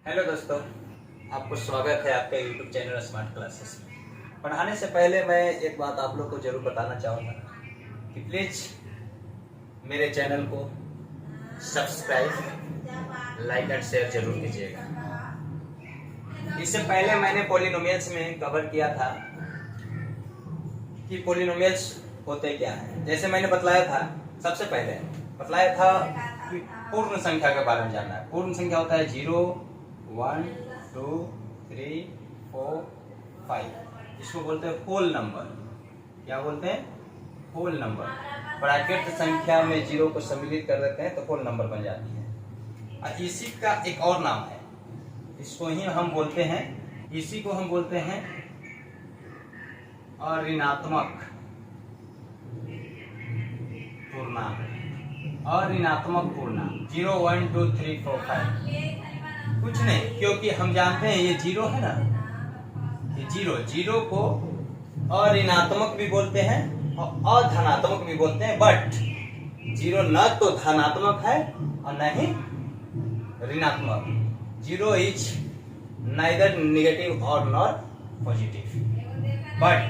Hello दोस्तों, आपको स्वागत है आपके यूट्यूब चैनल स्मार्ट क्लासेस में। पढ़ाने से पहले मैं एक बात आप लोग को जरूर बताना चाहूँगा कि प्लीज़ मेरे चैनल को सब्सक्राइब, लाइक एंड शेयर जरूर कीजिएगा। इससे पहले मैंने पॉलिनोमियल्स में कवर किया था कि पॉलिनोमियल्स होते क्या हैं। जैसे मैंने बतलाया था, सबसे पहले बतलाया था कि पूर्ण संख्या के बारे में जानना है। पूर्ण संख्या होता है 0, 1, 2, 3, 4, 5। इसको बोलते हैं होल नंबर। क्या बोलते हैं? Whole number. ब्रैकेट संख्या में 0 को सम्मिलित कर देते हैं तो होल नंबर बन जाती है। और इसी का एक और नाम है, इसको ही हम बोलते हैं, इसी को हम बोलते हैं अऋणात्मक पूर्णांक। अऋणात्मक पूर्णांक 0, 1, 2, 3, 4, 5 कुछ नहीं, क्योंकि हम जानते हैं ये 0 है ना, ये 0 को अऋणात्मक भी बोलते हैं और अधनात्मक भी बोलते हैं। बट 0 न तो धनात्मक है और न ही ऋणात्मक। 0 इज नाइदर नेगेटिव और नॉट पॉजिटिव, बट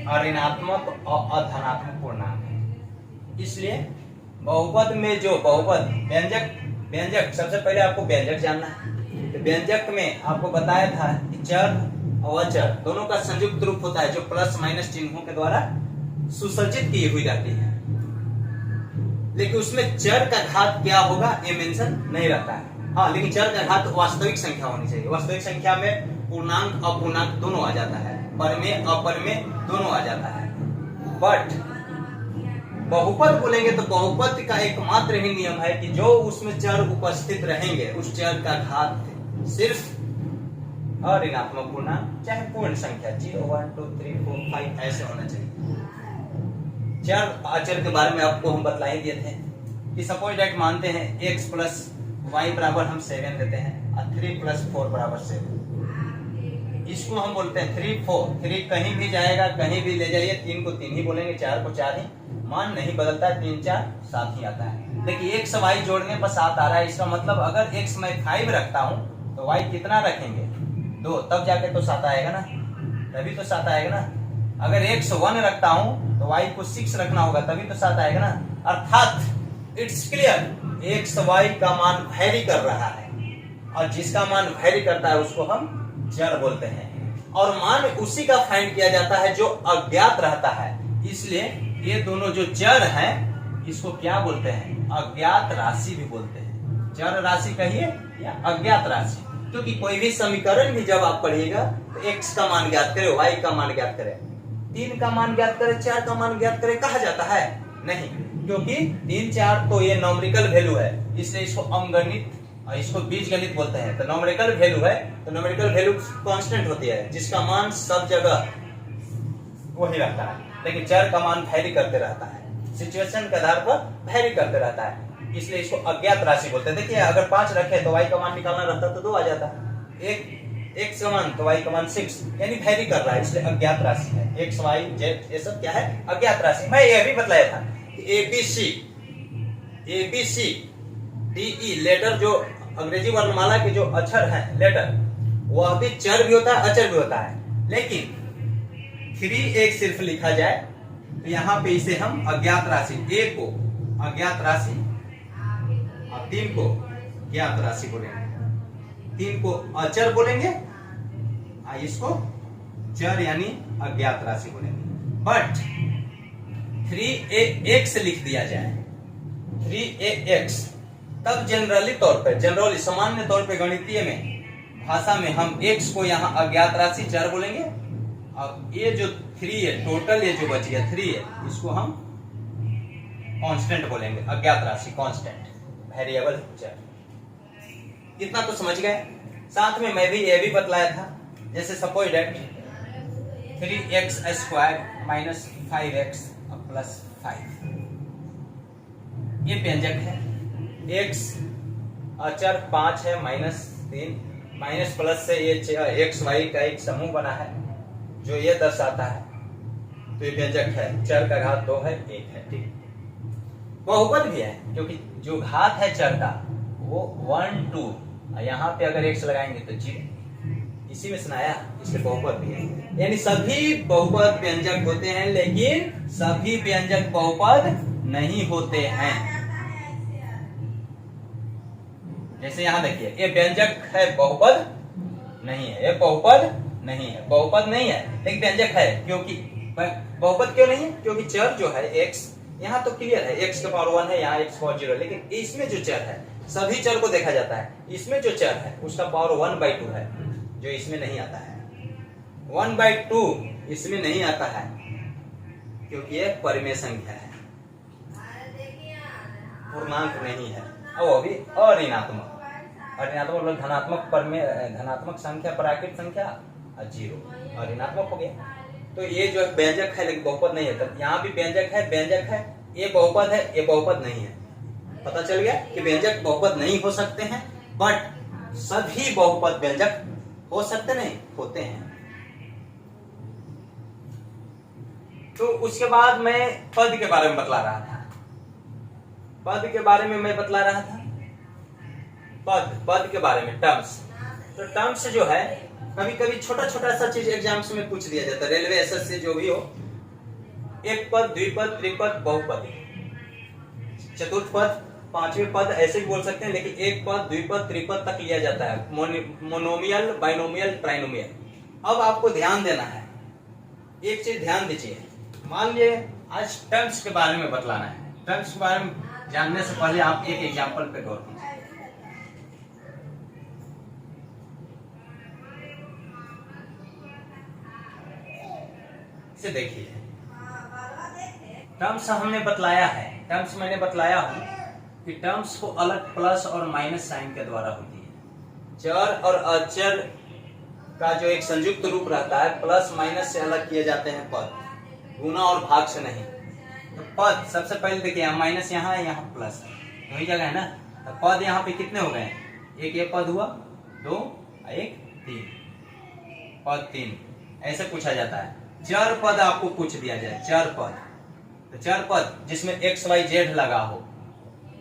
अऋणात्मक और अधनात्मक पूर्णांक है। इसलिए बहुपद में जो बहुपद व्यंजक सबसे पहले आपको व्यंजक जानना है। तो व्यंजक में आपको बताया था कि चर और अचर दोनों का संयुक्त रूप होता है, जो प्लस माइनस चिन्हों के द्वारा सुसज्जित की हुई रहती है। लेकिन उसमें चर का घात क्या होगा ये मेंशन नहीं रहता है। हाँ, लेकिन चर का घात वास्तविक संख्या होनी चाहिए। वास्तविक संख्या में पूर्णांक अपूर्णांक दोनों आ जाता है, परमेय अपरमेय दोनों आ जाता है। बट बहुपद बोलेंगे तो बहुपद का एकमात्र ही नियम है कि जो उसमें चर उपस्थित रहेंगे उस चर का घात सिर्फ अऋणात्मक पूर्णांक चाहे पूर्ण संख्या 0, 1, 2, 3, 4, 5 ऐसे होना चाहिए। चर अचर के बारे में आपको हम बतला दिए थे कि सपोज दैट मानते हैं x प्लस वाई बराबर हम 7 देते हैं और 3 प्लस 4 बराबर 7। इसको हम बोलते हैं 3, 4। 3 कहीं भी जाएगा, कहीं भी ले जाइए, 3 को 3 ही बोलेंगे, 4 को 4 ही। मान नहीं बदलता है, 3, 4, 7 ही आता है। देखिए x y जोड़ने पर 7 आ रहा है। इसका मतलब अगर x मैं 5 रखता हूँ तो y कितना रखेंगे? 2, तब जाके तो 7 आएगा ना, तभी तो 7 आएगा ना। अगर x 1 रखता हूँ तो y को 6 रखना होगा, तभी तो 7 आएगा ना। अर्थात इट्स क्लियर, x y का मान वैरी कर रहा है और जिसका मान वैरी करता है उसको हम चर बोलते हैं। और मान उसी का फाइंड किया जाता है जो अज्ञात रहता है। इसलिए ये दोनों जो चर हैं इसको क्या बोलते हैं? अज्ञात राशि भी बोलते हैं। चर राशि कहिए या अज्ञात राशि। क्योंकि कोई भी समीकरण भी जब आप पढ़िएगा तो x का मान ज्ञात करें, y का मान ज्ञात करें, 3 का मान ज्ञात करें, 4 का मान ज्ञात करें कहा जाता है? नहीं, क्योंकि 3, 4 तो ये नॉमरिकल वैल्यू है, इसलिए इसको अंगगणित और इसको बीजगणित बोलते हैं। तो नॉमरिकल वैल्यू है तो नॉमरिकल वैल्यू कांस्टेंट होती है, जिसका मान सब जगह वही रहता है। लेकिन चर का मान वैरी करते रहता है, सिचुएशन के आधार पर वैरी करते रहता है, इसलिए इसको अज्ञात राशि बोलते हैं। देखिए अगर 5 रखे तो y का मान निकालना रहता तो 2 आ जाता। एक का मान तो y का मान 6, यानी वैरी कर रहा है, इसलिए अज्ञात राशि है। x y z ये सब क्या है? अज्ञात राशि। मैं ये भी बतलाया था कि ABC DE लेटर, जो अंग्रेजी वर्णमाला के जो अक्षर हैं लेटर, वह भी चर भी होता है अचर भी होता है। लेकिन 3 सिर्फ लिखा जाए तो यहाँ पे इसे हम अज्ञात राशि, a को अज्ञात राशि और 3 को ज्ञात राशि बोलेंगे। 3 को अचर बोलेंगे और इसको चर यानी अज्ञात राशि बोलेंगे। बट 3x लिख दिया जाए, 3x, तब जनरली तौर पर, जनरली सामान्य तौर पे गणितीय में भाषा में हम x को यहाँ अज्ञात राशि चर बोलेंगे और ये जो 3 है टोटल, ये जो बच गया 3 है, इसको हम कांस्टेंट बोलेंगे, अज्ञात राशि कांस्टेंट, वेरिएबल चर। इतना तो समझ गए। साथ में मैं भी ये भी बतलाया था, जैसे suppose that 3x² minus 5x plus 5, ये व्यंजक है। x अचर 5 है, -3, माइनस प्लस से ये x y का एक समूह बना है जो ये दर्शाता है, तो ये व्यंजक है। चर का घात 2 है, 1 है, ठीक। बहुपद भी है क्योंकि जो घात है चर का वो 1, 2 और यहाँ पे अगर x लगाएंगे तो 0। इसी में सुनाया, इसके बहुपद भी है। यानी सभी बहुपद व्यंजक होते हैं, लेकिन सभी व्यंजक बहुपद नहीं होते हैं। जैसे यहाँ देखिए, ये व्यंजक है, बहुपद नहीं है। ये बहुपद नहीं है, बहुपद नहीं है, लेकिन व्यंजक है। क्योंकि बहुपद क्यों नहीं है? क्योंकि चर जो है x, यहाँ तो क्लियर है, x का पावर 1 है, यहाँ x पावर 0, लेकिन इसमें जो चर है, सभी चर को देखा जाता है, इसमें जो चर है उसका पावर 1/2 है, जो इसमें नहीं आता है। 1/2 इसमें नहीं आता है, क्योंकि ये परिमेय संख्या है, पूर्णांक नहीं है। अब वो भी अऋणात्मक मतलब धनात्मक संख्या, प्राकृत संख्या और 0 और ऋणात्मक हो गया। तो ये जो व्यंजक है, लेकिन बहुपद नहीं है। तो यहाँ भी व्यंजक है, ये बहुपद है, ये बहुपद नहीं है। पता चल गया कि व्यंजक बहुपद नहीं हो सकते हैं, बट सभी बहुपद व्यंजक हो सकते नहीं होते हैं। तो उसके बाद मैं पद के बारे में बतला रहा था। पद के बारे में मैं बतला रहा था, पद के बारे में, टर्म्स। तो टर्म्स जो है, कभी कभी छोटा छोटा सा चीज एग्जाम्स में पूछ दिया जाता है, रेलवे एसएससी जो भी हो। एक पद, द्विपद, त्रिपद, बहुपद, चतुर्थ पद, पांचवें पद ऐसे भी बोल सकते हैं, लेकिन एक पद, द्विपद, त्रिपद तक लिया जाता है, मोनोमियल, बाइनोमियल, ट्राइनोमियल। अब आपको ध्यान देना है, एक चीज ध्यान दीजिए। मान लीजिए आज टर्म्स के बारे में बतलाना है। टर्म्स के बारे में जानने से पहले आप एक एग्जाम्पल पे गौर कीजिए। इसे देखिए, टर्म्स हमने बतलाया है, टर्म्स मैंने बतलाया हूं कि टर्म्स को अलग प्लस और माइनस साइन के द्वारा होती है। चर और अचर का जो एक संयुक्त रूप रहता है, प्लस माइनस से अलग किए जाते हैं पद, गुना और भाग से नहीं। तो पद सबसे पहले देखिए, माइनस यहाँ है, यहाँ प्लस है, वही जगह है ना। तो पद यहाँ पे कितने हो गए? एक ये पद हुआ, 2, 1, 3 पद, 3 ऐसे पूछा जाता है। चर पद आपको पूछ दिया जाए, चर पद, तो चर पद जिसमें x y z लगा हो,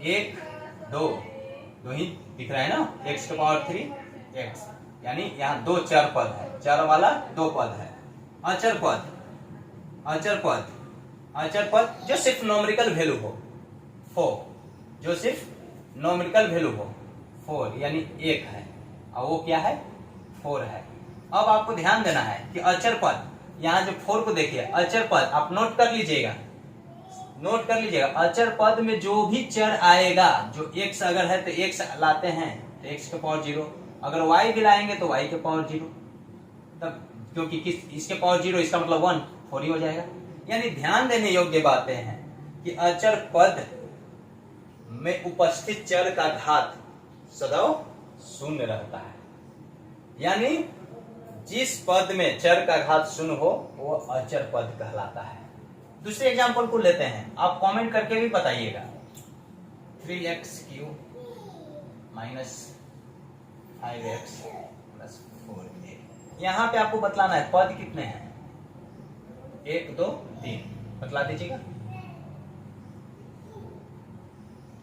1, 2 ही दिख रहा है ना, x के पावर 3 x, यानी यहाँ 2 चर पद है, चर वाला 2 पद है। अचर पद, अचर पद जो सिर्फ नॉमरिकल वैल्यू हो, 4, जो सिर्फ नॉमरिकल वैल्यू हो, 4 यानी 1 है, और वो क्या है? 4 है। अब आपको ध्यान देना है कि अचर पद, यहाँ जो 4 को देखिए, अचर पद आप नोट कर लीजिएगा, अचर पद में जो भी चर आएगा, जो x अगर है तो x लाते हैं तो x के पावर 0, अगर y भी लाएंगे तो y के पावर 0, तब क्योंकि इसके पावर 0, इसका मतलब 1, 4 ही हो जाएगा। यानी ध्यान देने योग्य बातें हैं कि अचर पद में उपस्थित चर का घात सदैव 0 रहता है। यानी जिस पद में चर का घात 0 हो वो अचर पद कहलाता है। दूसरे एग्जांपल को लेते हैं, आप कमेंट करके भी बताइएगा। 3x³ minus 5x plus 4a। यहाँ पे आपको बतलाना है पद कितने हैं, 1, 2, 3 बतला दीजिएगा।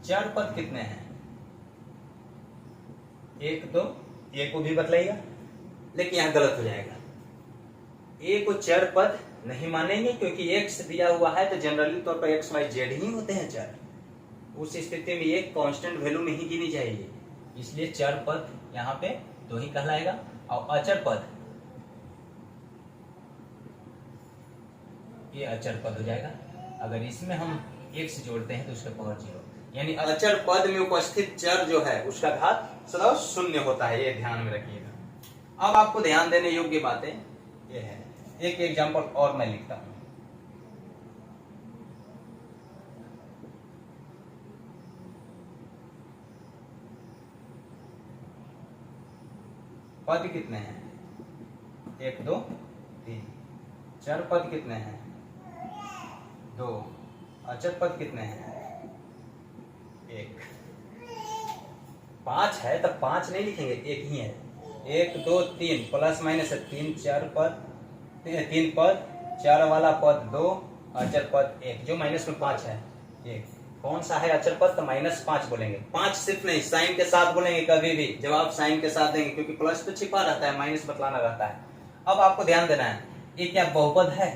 चर पद कितने हैं, 1, 2, a को भी बतलाइएगा, लेकिन यहाँ गलत हो जाएगा। a को चर पद नहीं मानेंगे, क्योंकि x दिया हुआ है तो जनरली तौर पर x, y, z ही होते हैं चर। उस स्थिति में ये कांस्टेंट वैल्यू में ही गिनी जाएगी, इसलिए चर पद यहाँ पे 2 ही कहलाएगा। और अचर पद, ये अचर पद हो जाएगा। अगर इसमें हम x जोड़ते हैं तो उसका पावर 0, यानी अचर पद में उपस्थित चर जो है उसका घात सदैव 0 होता है, ये ध्यान में रखिएगा। अब आपको ध्यान देने योग्य बातें ये है। एक एग्जांपल और मैं लिखता हूं, पद कितने हैं, 1, 2, 3। चर पद कितने हैं, 2। अचर पद कितने हैं, 1। 5 है तो 5 नहीं लिखेंगे, 1 ही है। 1, 2, 3 प्लस माइनस 3 चर पद, 3 पद, चर वाला पद 2, अचर पद 1, जो माइनस में 5 है 1। कौन सा है अचर पद, तो -5 बोलेंगे। 5 सिर्फ नहीं, साइन के साथ बोलेंगे कभी भी, जवाब साइन के साथ देंगे, क्योंकि प्लस तो छिपा रहता है, माइनस बतलाना रहता है। अब आपको ध्यान देना है, ये क्या बहुपद है,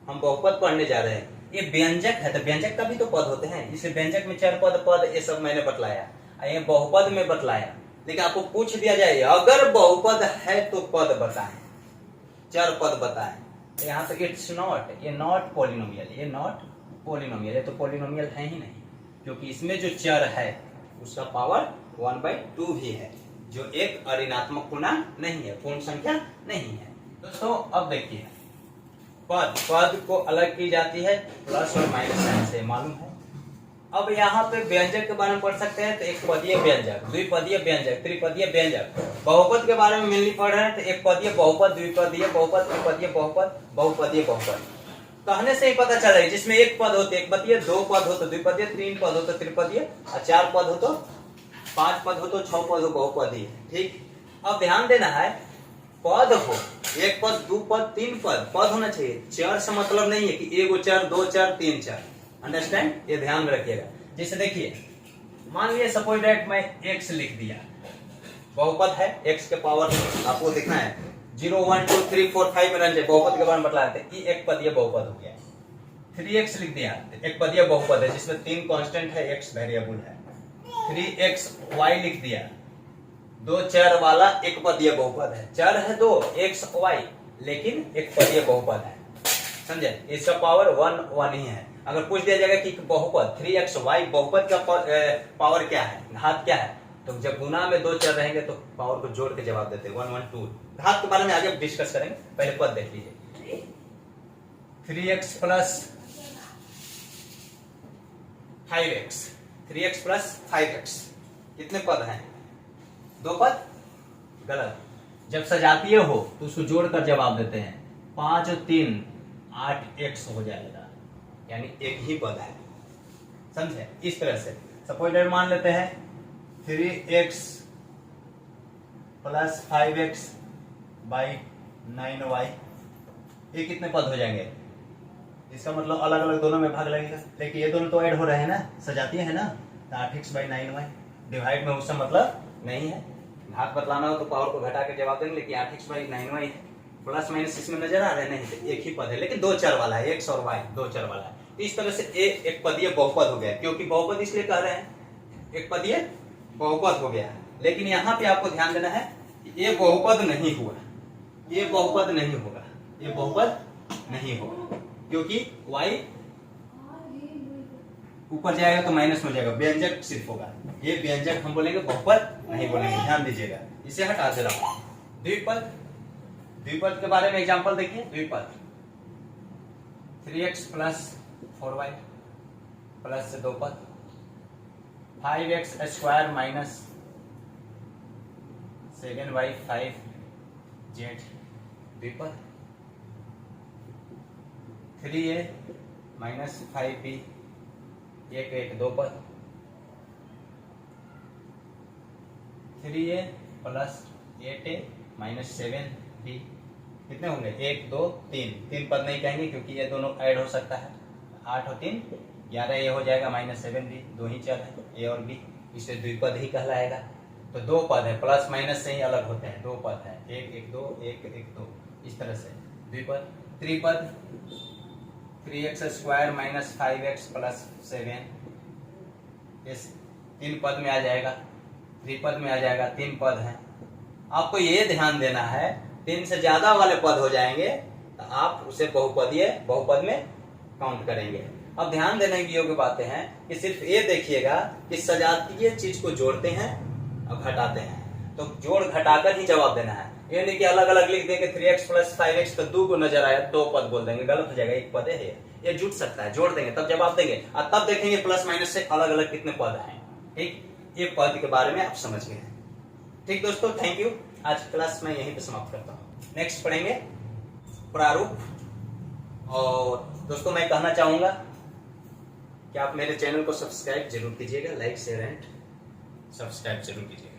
हम बहुपद पढ़ने जा रहे हैं। ये व्यंजक है, तो व्यंजक का भी तो पद होते हैं, इसलिए व्यंजक में चर पद पद ये सब मैंने बतलाया, ये बहुपद में बतलाया। लेकिन आपको पूछ दिया जाए अगर बहुपद है तो पद बताएं, चर पद बताएं, यहाँ पे इट्स नॉट, ये नॉट पॉलिनोमियल, ये नॉट पॉलिनोमियल है, तो पॉलिनोमियल है ही नहीं, क्योंकि इसमें जो चर है उसका पावर 1/2 भी है, जो एक अऋणात्मक पूर्णांक नहीं है, पूर्ण संख्या नहीं है। दोस्तों अब देखिए, पद को अलग की जाती है प्लस और माइनस साइन से, मालूम है। अब यहाँ पे व्यंजक के बारे में पढ़ सकते हैं, तो एक पदीय व्यंजक, द्विपदीय व्यंजक, त्रिपदीय व्यंजक। बहुपद के बारे में मेनली पढ़ रहे हैं, तो एक पदीय बहुपद, द्विपदीय बहुपद, त्रिपदीय बहुपद, बहुपदीय बहुपद। कहने से ही पता चल रहा है, जिसमें एक पद होते एक पदीय, 2 पद हो तो द्विपदीय, 3 पद हो तो त्रिपदीय, और 4 पद हो तो, 5 पद हो तो, 6 पद हो बहुपदीय। ठीक, अब ध्यान देना है, पद हो, एक पद, 2 पद, 3 पद, पद होना चाहिए। चर से मतलब नहीं है कि एगो चर, 2 चर, 3 चर, अंडरस्टैंड, ये ध्यान में रखिएगा। जैसे देखिए, मान लिया सपोज दैट मैं x लिख दिया, बहुपद है, x के पावर आपको देखना है 0 1 2 3 4 5 में रन, बहुपद के बारे में बतला देते हैं। एक पदीय बहुपद हो गया। 3x लिख दिया, एक पदीय बहुपद है जिसमें 3 कांस्टेंट है, x वेरिएबल है। 3xy लिख दिया, 2 चर वाला एक पदीय बहुपद है, चर है 2 x y, लेकिन एक पदीय बहुपद है, समझे, इसका पावर 1 1 ही है। अगर पूछ दिया जाएगा कि बहुपद 3xy बहुपद का पावर क्या है, घात क्या है, तो जब गुना में 2 चर रहेंगे तो पावर को जोड़ के जवाब देते हैं 1 1 2। घात के बारे में आगे डिस्कस करेंगे, पहले पद देख लीजिए। 3x plus 5x, 3x plus 5x, कितने पद हैं, 2 पद, गलत। जब सजातीय हो तो उसको जोड़कर जवाब देते हैं, 5 और 3 8x हो जाएगा, यानी एक ही पद है, समझे। इस तरह से सपोज दैट मान लेते हैं 3x plus 5x by 9y, ये कितने पद हो जाएंगे, इसका मतलब अलग अलग दोनों में भाग लगेगा, लेकिन ये दोनों तो ऐड हो रहे हैं ना, सजातीय है ना, तो 8x बाई 9y, डिवाइड में उससे मतलब नहीं है, घात बतलाना हो तो पावर को घटा के जवाब देंगे, लेकिन 8x बाई 9y है, प्लस माइनस इसमें नजर आ रहे हैं, नहीं तो एक ही पद है, लेकिन 2 चर वाला है, x और y 2 चर वाला है। तो इस तरह से एक पदीय बहुपद हो गया, क्योंकि बहुपद इसलिए कह रहे हैं, एक पदीय बहुपद हो गया। लेकिन यहाँ पे आपको ध्यान देना है, ये बहुपद नहीं हुआ, ये बहुपद नहीं होगा, ये बहुपद नहीं होगा, क्योंकि y ऊपर जाएगा तो माइनस में जाएगा, व्यंजक सिर्फ होगा, ये व्यंजक हम बोलेंगे, बहुपद नहीं बोलेंगे, ध्यान दीजिएगा। इसे हटा दे रहा हूं। द्विपद, द्विपद के बारे में एग्जांपल देखिए। द्विपद 3x प्लस 4y प्लस से 2 पद, 5x square minus 7y 5z, द्विपद। 3a minus 5b, 1 1 2 पद। 3a plus 8a minus 7b, कितने होंगे, 1 2 3 पद नहीं कहेंगे क्योंकि ये दोनों ऐड हो सकता है, 8 और 3 11, ये हो जाएगा माइनस 7b, 2 ही चर है a और b, इसे द्विपद ही कहलाएगा। तो 2 पद है, प्लस माइनस से ही अलग होते हैं, 2 पद है, 1 1 2 1 1 2, इस तरह से द्विपद। त्रिपद 3x square minus 5x plus 7, इस 3 पद में आ जाएगा, त्रिपद में आ जाएगा, 3 पद है। आपको ये ध्यान देना है, 3 से ज्यादा वाले पद हो जाएंगे तो आप उसे बहुपदीय बहुपद में काउंट करेंगे। अब ध्यान देने की योग्य बातें हैं कि सिर्फ ये देखिएगा कि सजातीय चीज को जोड़ते हैं और घटाते हैं, तो जोड़ घटाकर ही जवाब देना है। ये नहीं कि अलग अलग लिख देंगे 3x प्लस 5x, तो 2 को नजर आया 2 पद बोल देंगे, गलत हो जाएगा, एक पद है ये जुट सकता है, जोड़ देंगे तब जवाब देंगे, और तब देखेंगे प्लस माइनस से अलग अलग कितने पद हैं। ठीक, ये पद के बारे में आप समझ गए। ठीक दोस्तों, थैंक यू। आज क्लास में यहीं पे समाप्त करता हूँ, नेक्स्ट पढ़ेंगे प्रारूप। और दोस्तों मैं कहना चाहूंगा कि आप मेरे चैनल को सब्सक्राइब जरूर कीजिएगा, लाइक शेयर एंड सब्सक्राइब जरूर कीजिएगा।